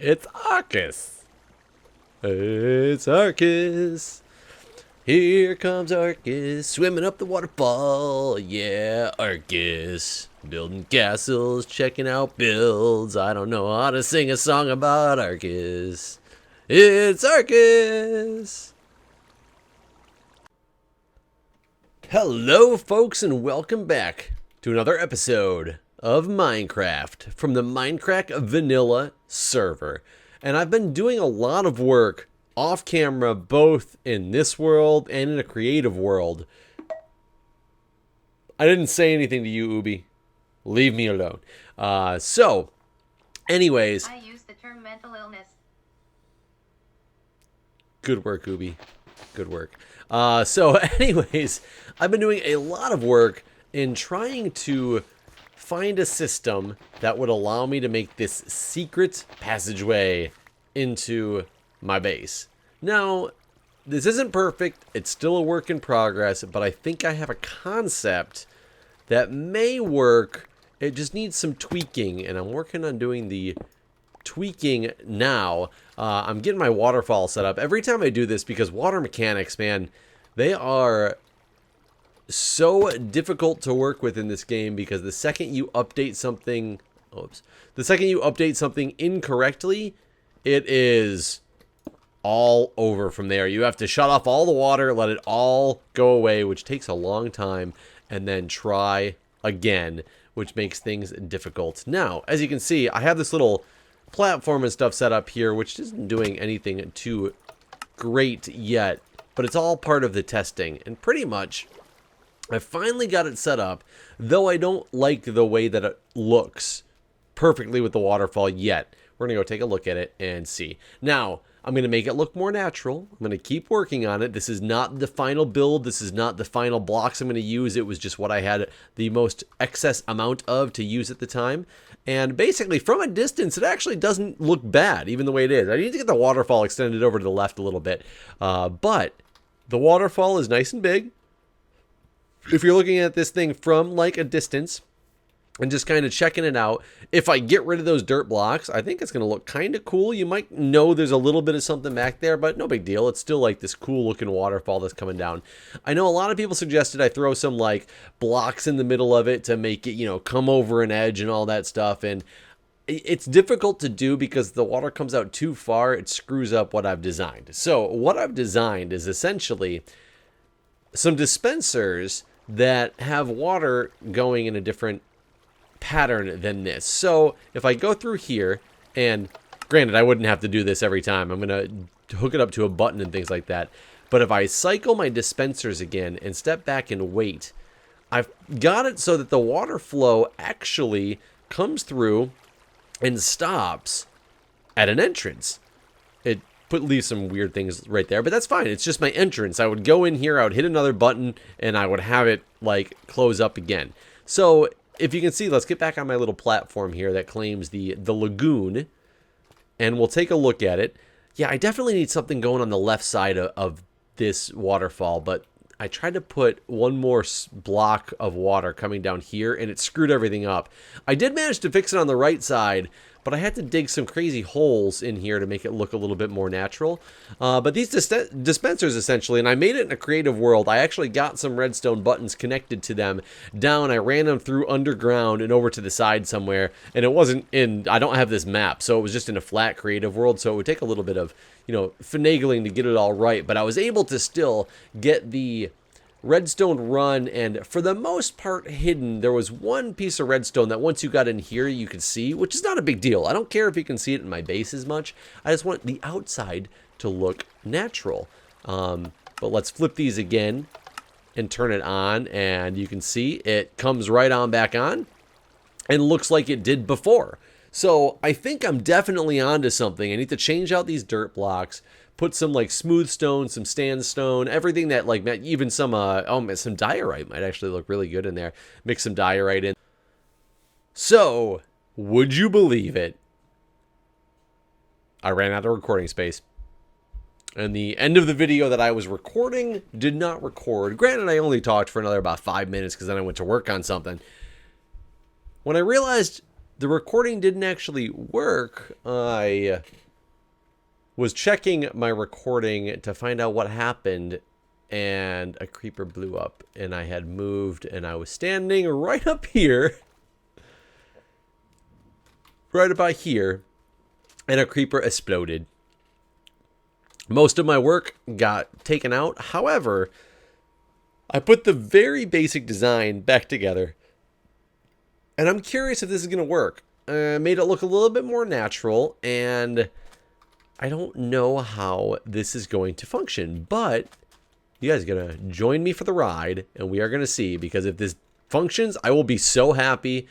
It's Arkas. It's Arkas. Here comes Arkas, swimming up the waterfall. Yeah, Arkas. Building castles, checking out builds. I don't know how to sing a song about Arkas. It's Arkas. Hello, folks, and welcome back to another episode of Minecraft from the Mindcrack vanilla server. And I've been doing a lot of work off camera, both in this world and in a creative world. I didn't say anything to you, Ubi. Leave me alone. Anyways. I use the term mental illness. Good work, Ubi. Good work. Anyways, I've been doing a lot of work in trying to find a system that would allow me to make this secret passageway into my base. Now, this isn't perfect. It's still a work in progress, but I think I have a concept that may work. It just needs some tweaking, and I'm working on doing the tweaking now. I'm getting my waterfall set up every time I do this, because water mechanics, man, they are so difficult to work with in this game, because the second you update something, incorrectly, it is all over from there. You have to shut off all the water, let it all go away, which takes a long time, and then try again, which makes things difficult. Now, as you can see, I have this little platform and stuff set up here, which isn't doing anything too great yet, but it's all part of the testing. And pretty much I finally got it set up, though I don't like the way that it looks perfectly with the waterfall yet. We're gonna go take a look at it and see. Now, I'm going to make it look more natural. I'm going to keep working on it. This is not the final build. This is not the final blocks I'm going to use. It was just what I had the most excess amount of to use at the time. And basically, from a distance, it actually doesn't look bad, even the way it is. I need to get the waterfall extended over to the left a little bit. But the waterfall is nice and big. If you're looking at this thing from like a distance and just kind of checking it out, if I get rid of those dirt blocks, I think it's going to look kind of cool. You might know there's a little bit of something back there, but no big deal. It's still like this cool looking waterfall that's coming down. I know a lot of people suggested I throw some like blocks in the middle of it to make it, you know, come over an edge and all that stuff. And it's difficult to do because the water comes out too far. It screws up what I've designed. So what I've designed is essentially some dispensers that have water going in a different pattern than this. So if I go through here, and granted I wouldn't have to do this every time, I'm gonna hook it up to a button and things like that, but if I cycle my dispensers again and step back and wait, I've got it so that the water flow actually comes through and stops at an entrance. It leaves some weird things right there, but that's fine. It's just my entrance. I would go in here, I would hit another button, and I would have it like close up again. So if you can see, let's get back on my little platform here that claims the lagoon, and we'll take a look at it. Yeah, I definitely need something going on the left side of this waterfall, but I tried to put one more block of water coming down here, and it screwed everything up. I did manage to fix it on the right side, but I had to dig some crazy holes in here to make it look a little bit more natural. But these dispensers, essentially, and I made it in a creative world. I actually got some redstone buttons connected to them down. I ran them through underground and over to the side somewhere, and it wasn't in, I don't have this map, so it was just in a flat creative world, so it would take a little bit of, you know, finagling to get it all right. But I was able to still get the redstone run, and for the most part hidden. There was one piece of redstone that once you got in here you could see, which is not a big deal. I don't care if you can see it in my base as much. I just want the outside to look natural. But let's flip these again and turn it on, and you can see it comes right on back on and looks like it did before. So I think I'm definitely onto something. I need to change out these dirt blocks, put some like smooth stone, some sandstone, everything that like, even some some diorite might actually look really good in there. Mix some diorite in. So, would you believe it? I ran out of recording space. And the end of the video that I was recording did not record. Granted, I only talked for another about 5 minutes because then I went to work on something. When I realized the recording didn't actually work. I was checking my recording to find out what happened, and a creeper blew up, and I had moved, and I was standing right up here, right about here, and a creeper exploded. Most of my work got taken out. However, I put the very basic design back together, and I'm curious if this is going to work. Made it look a little bit more natural, and I don't know how this is going to function, but you guys are going to join me for the ride, and we are going to see, because if this functions, I will be so happy.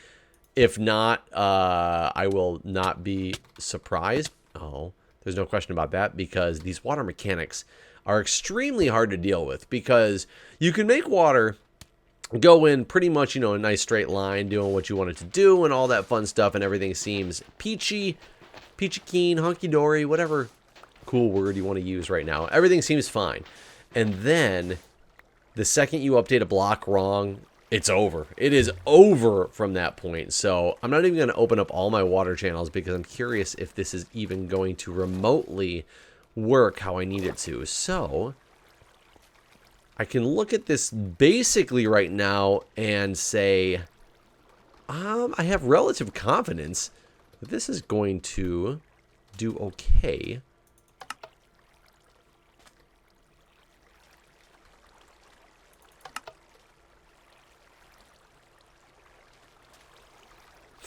If not, I will not be surprised. Oh, there's no question about that, because these water mechanics are extremely hard to deal with, because you can make water go in pretty much, you know, a nice straight line, doing what you want it to do and all that fun stuff, and everything seems peachy keen, hunky-dory, whatever cool word you want to use right now. Everything seems fine. And then the second you update a block wrong, it's over. It is over from that point. So I'm not even going to open up all my water channels, because I'm curious if this is even going to remotely work how I need it to. So I can look at this basically right now and say, I have relative confidence that this is going to do okay.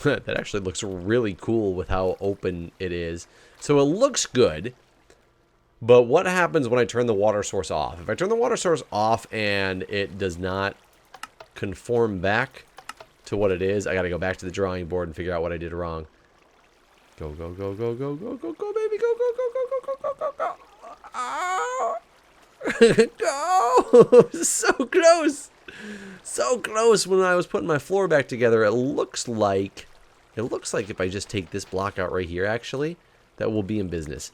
That actually looks really cool with how open it is. So it looks good. But what happens when I turn the water source off? If I turn the water source off and it does not conform back to what it is, I got to go back to the drawing board and figure out what I did wrong. Go, go, go, go, go, go, go, go, baby. Go, go, go, go, go, go, go, go, go. Oh! No! So close! So close. When I was putting my floor back together, it looks like if I just take this block out right here, actually, that will be in business.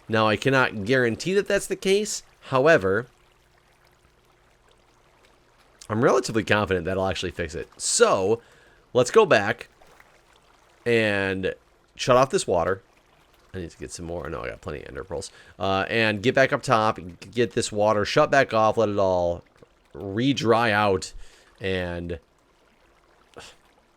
Now, I cannot guarantee that that's the case. However, I'm relatively confident that'll actually fix it. So, let's go back and shut off this water. I need to get some more. No, I got plenty of ender pearls. And get back up top, get this water shut back off, let it all re-dry out, and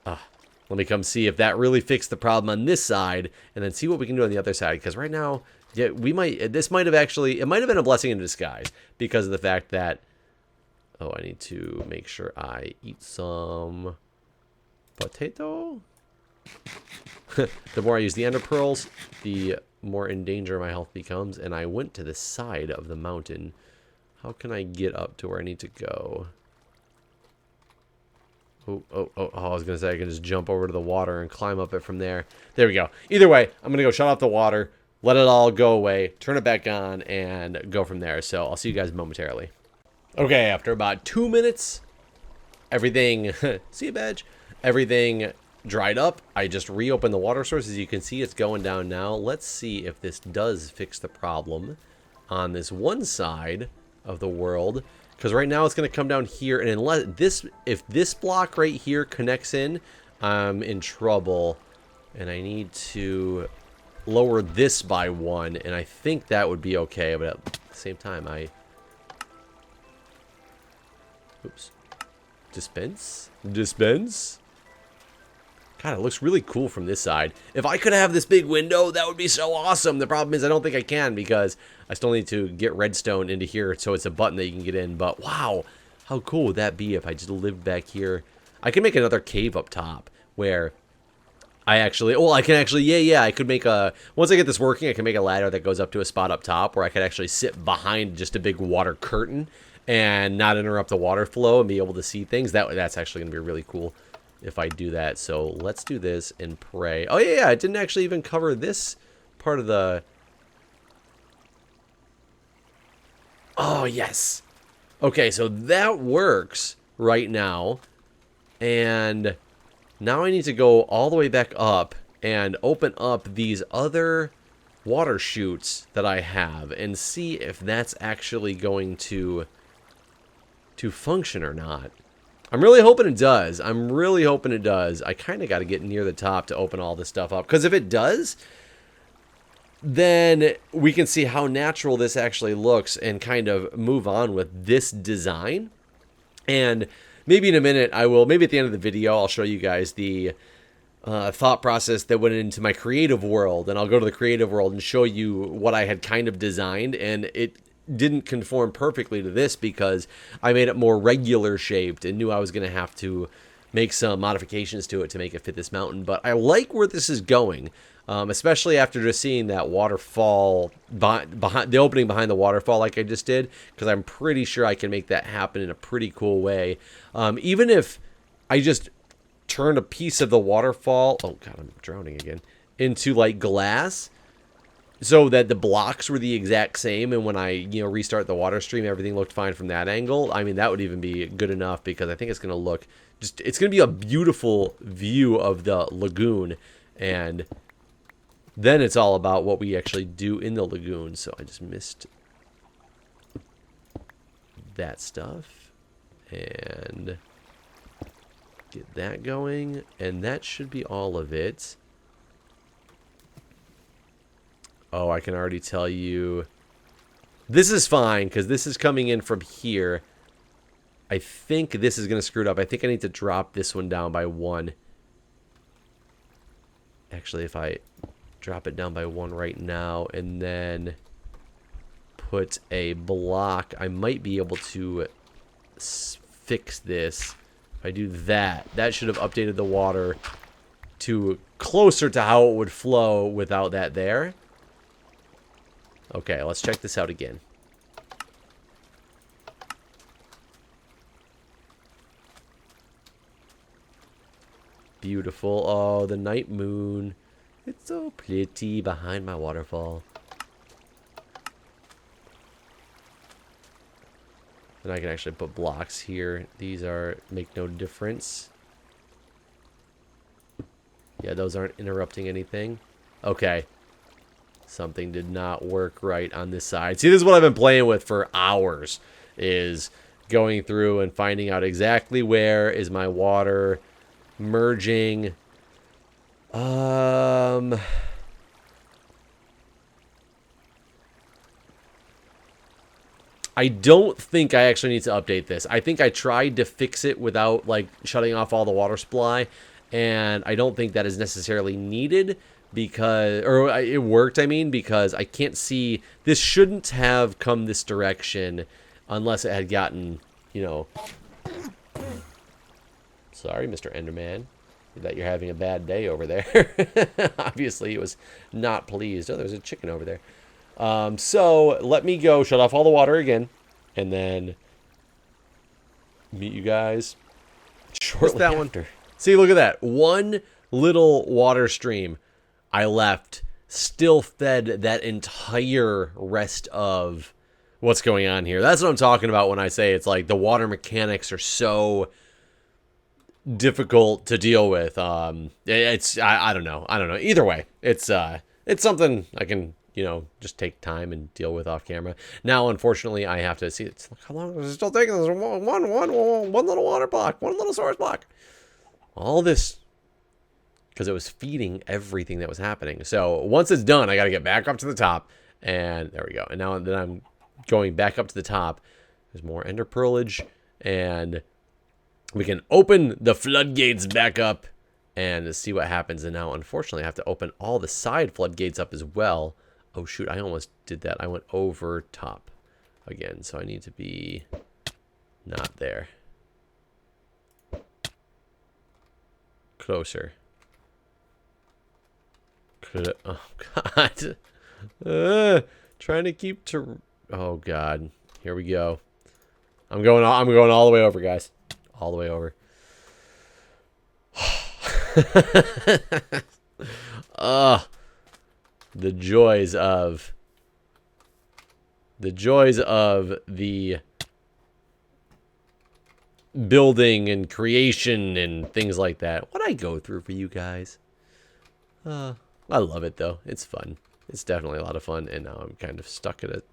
let me come see if that really fixed the problem on this side, and then see what we can do on the other side. Because right now, yeah, this might have actually, it might have been a blessing in disguise, because of the fact that, oh, I need to make sure I eat some potato. The more I use the ender pearls, the more in danger my health becomes. And I went to the side of the mountain. How can I get up to where I need to go? Oh, I was going to say I can just jump over to the water and climb up it from there. There we go. Either way, I'm going to go shut off the water, let it all go away, turn it back on, and go from there. So I'll see you guys momentarily. Okay, after about 2 minutes, everything, see a badge, everything dried up. I just reopened the water source. As you can see, it's going down now. Let's see if this does fix the problem on this one side of the world, because right now it's going to come down here, and if this block right here connects in, I'm in trouble, and I need to lower this by 1, and I think that would be okay. But at the same time, oops, dispense. God, it looks really cool from this side. If I could have this big window, that would be so awesome. The problem is I don't think I can, because I still need to get redstone into here, so it's a button that you can get in. But wow, how cool would that be if I just lived back here? I can make another cave up top where I could make once I get this working, I can make a ladder that goes up to a spot up top where I could actually sit behind just a big water curtain and not interrupt the water flow and be able to see things. That's actually going to be really cool if I do that. So let's do this and pray. Oh yeah, it didn't actually even cover this part of the... Oh yes. Okay, so that works right now. And now I need to go all the way back up and open up these other water chutes that I have and see if that's actually going to function or not. I'm really hoping it does. I'm really hoping it does. I kind of got to get near the top to open all this stuff up. Because if it does, then we can see how natural this actually looks and kind of move on with this design. And maybe in a minute I will, maybe at the end of the video, I'll show you guys the thought process that went into my creative world. And I'll go to the creative world and show you what I had kind of designed. And it didn't conform perfectly to this because I made it more regular shaped and knew I was going to have to make some modifications to it to make it fit this mountain. But I like where this is going, especially after just seeing that waterfall behind the opening behind the waterfall like I just did, because I'm pretty sure I can make that happen in a pretty cool way. Even if I just turned a piece of the waterfall, oh god, I'm drowning again, into like glass, so that the blocks were the exact same, and when I, restart the water stream, everything looked fine from that angle. I mean, that would even be good enough, because I think it's going to look it's going to be a beautiful view of the lagoon, and then it's all about what we actually do in the lagoon. So I just missed that stuff, and get that going, and that should be all of it. Oh, I can already tell you this is fine because this is coming in from here. I think this is going to screw it up. I think I need to drop this one down by 1. Actually, if I drop it down by 1 right now and then put a block, I might be able to fix this. If I do that, that should have updated the water to closer to how it would flow without that there. Okay, let's check this out again. Beautiful. Oh, the night moon. It's so pretty behind my waterfall. And I can actually put blocks here. These make no difference. Yeah, those aren't interrupting anything. Okay. Something did not work right on this side. See, this is what I've been playing with for hours, is going through and finding out exactly where is my water merging. I don't think I actually need to update this. I think I tried to fix it without like shutting off all the water supply, and I don't think that is necessarily needed. Because, or it worked, I mean, because I can't see, this shouldn't have come this direction unless it had gotten, sorry, Mr. Enderman, that you're having a bad day over there. Obviously, it was not pleased. Oh, there's a chicken over there. So, let me go shut off all the water again, and then meet you guys shortly after. See, look at that. One little water stream I left still fed that entire rest of what's going on here. That's what I'm talking about when I say it's like the water mechanics are so difficult to deal with. I don't know. Either way, it's something I can, just take time and deal with off camera. Now, unfortunately, I have to see it's like, how long is it still taking? There's one little water block, one little source block. All this, because it was feeding everything that was happening. So once it's done, I got to get back up to the top, and there we go. And now that I'm going back up to the top, there's more ender pearlage, and we can open the floodgates back up and see what happens. And now, unfortunately, I have to open all the side floodgates up as well. Oh shoot, I almost did that. I went over top again, so I need to be not there. Closer. Oh god. Trying to keep to. Oh god. Here we go. I'm going all the way over, guys. All the way over. The joys of the building and creation and things like that. What I go through for you guys. I love it, though. It's fun. It's definitely a lot of fun, and now I'm kind of stuck at it.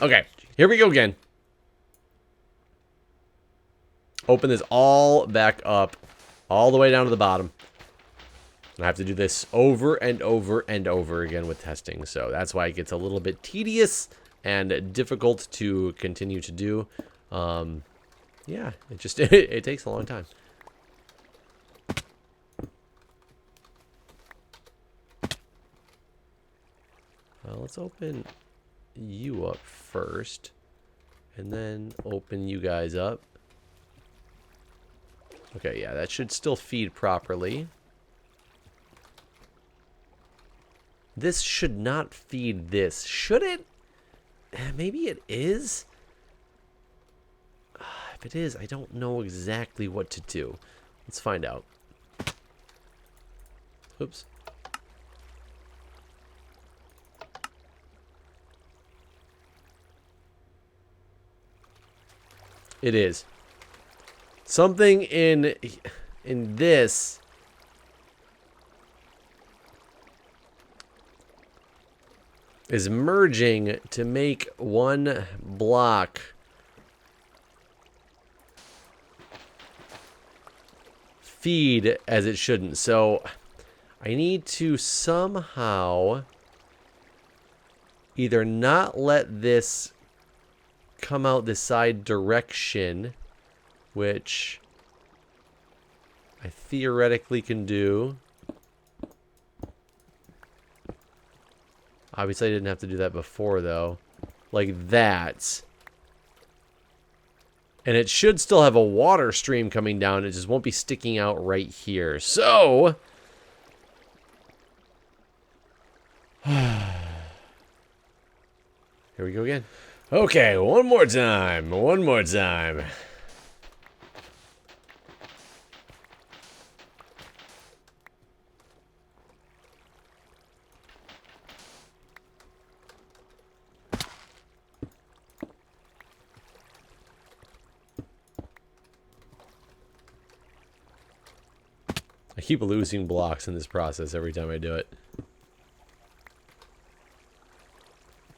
Okay, here we go again. open this all back up, all the way down to the bottom. I have to do this over and over and over again with testing. So that's why it gets a little bit tedious and difficult to continue to do. Yeah, it just it takes a long time. Well, let's open you up first, and then open you guys up. Okay, yeah, that should still feed properly. This should not feed this, should it? Maybe it is? If it is, I don't know exactly what to do. Let's find out. Oops. It is. Something in this is merging to make one block feed as it shouldn't. So I need to somehow either not let this come out the side direction, which I theoretically can do. Obviously, I didn't have to do that before, though. Like that. And it should still have a water stream coming down. It just won't be sticking out right here. So here we go again. Okay, one more time. One more time. I keep losing blocks in this process every time I do it.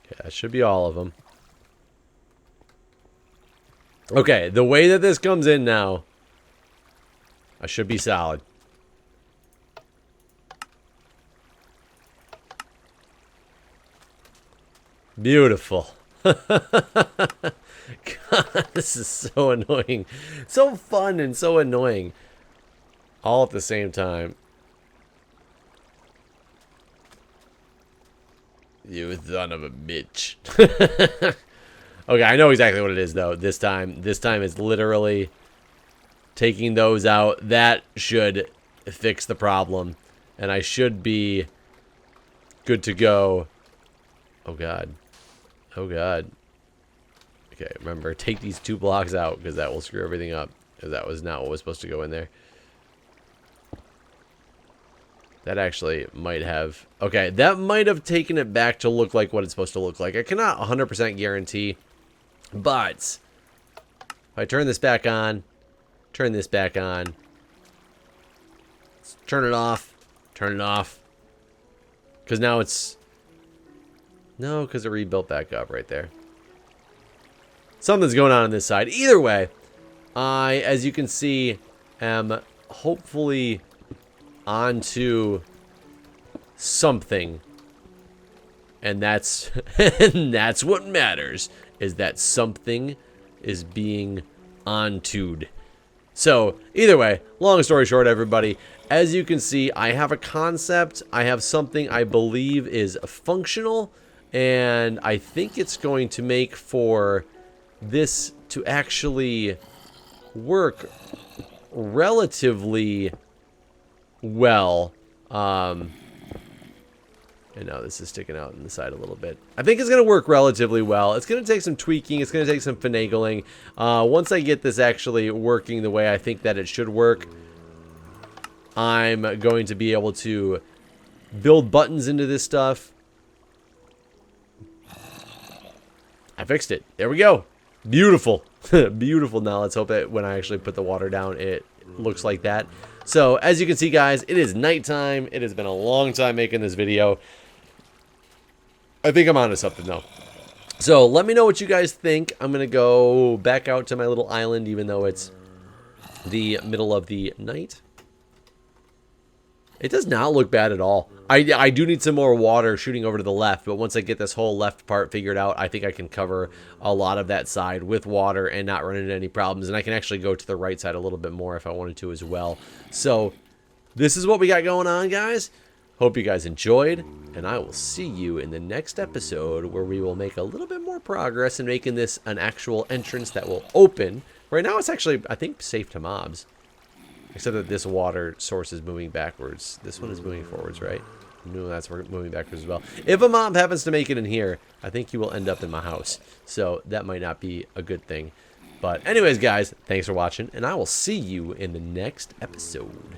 Okay, that should be all of them. Okay, the way that this comes in now, I should be solid. Beautiful. God, this is so annoying. So fun and so annoying. All at the same time. You son of a bitch. Okay, I know exactly what it is, though. This time is literally taking those out. That should fix the problem. And I should be good to go. Oh, God. Oh, God. Okay, remember, take these 2 blocks out, because that will screw everything up. Because that was not what was supposed to go in there. That actually might have... Okay, that might have taken it back to look like what it's supposed to look like. I cannot 100% guarantee. But if I turn this back on, turn this back on, turn it off, because now it's... No, because it rebuilt back up right there. Something's going on this side. Either way, I, as you can see, am hopefully onto something. And that's and that's what matters, is that something is being ontoed. So, either way, long story short, everybody, as you can see, I have a concept. I have something I believe is functional, and I think it's going to make for this to actually work relatively well. And now this is sticking out in the side a little bit. I think it's going to work relatively well. It's going to take some tweaking. It's going to take some finagling. Once I get this actually working the way I think that it should work, I'm going to be able to build buttons into this stuff. I fixed it. There we go. Beautiful. Beautiful. Now let's hope that when I actually put the water down, it looks like that. So, as you can see, guys, it is nighttime. It has been a long time making this video. I think I'm onto something, though. So, let me know what you guys think. I'm going to go back out to my little island, even though it's the middle of the night. It does not look bad at all. I do need some more water shooting over to the left, but once I get this whole left part figured out, I think I can cover a lot of that side with water and not run into any problems. And I can actually go to the right side a little bit more if I wanted to as well. So this is what we got going on, guys. Hope you guys enjoyed, and I will see you in the next episode where we will make a little bit more progress in making this an actual entrance that will open. Right now it's actually, I think, safe to mobs. Except that this water source is moving backwards. This one is moving forwards, right? No, that's moving backwards as well. If a mob happens to make it in here, I think he will end up in my house. So that might not be a good thing. But anyways, guys, thanks for watching, and I will see you in the next episode.